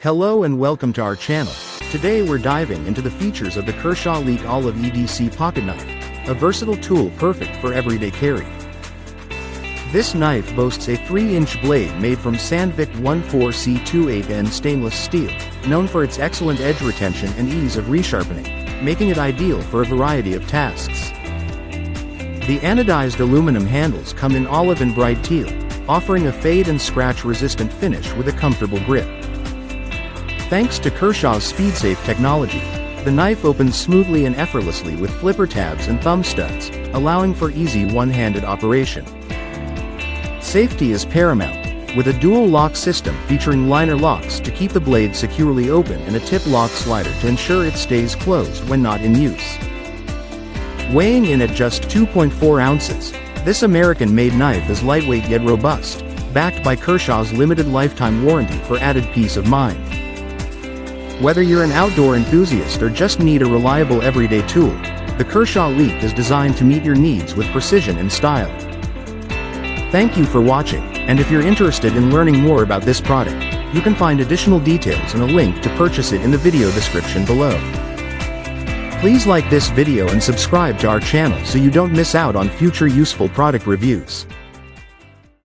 Hello and welcome to our channel. Today we're diving into the features of the Kershaw Leek Olive EDC Pocketknife, a versatile tool perfect for everyday carry. This knife boasts a 3-inch blade made from Sandvik 14C28N stainless steel, known for its excellent edge retention and ease of resharpening, making it ideal for a variety of tasks. The anodized aluminum handles come in olive and bright teal, offering a fade and scratch resistant finish with a comfortable grip. Thanks to Kershaw's SpeedSafe technology, the knife opens smoothly and effortlessly with flipper tabs and thumb studs, allowing for easy one-handed operation. Safety is paramount, with a dual lock system featuring liner locks to keep the blade securely open and a tip lock slider to ensure it stays closed when not in use. Weighing in at just 2.4 ounces, this American-made knife is lightweight yet robust, backed by Kershaw's limited lifetime warranty for added peace of mind. Whether you're an outdoor enthusiast or just need a reliable everyday tool, the Kershaw Leek is designed to meet your needs with precision and style. Thank you for watching, and if you're interested in learning more about this product, you can find additional details and a link to purchase it in the video description below. Please like this video and subscribe to our channel so you don't miss out on future useful product reviews.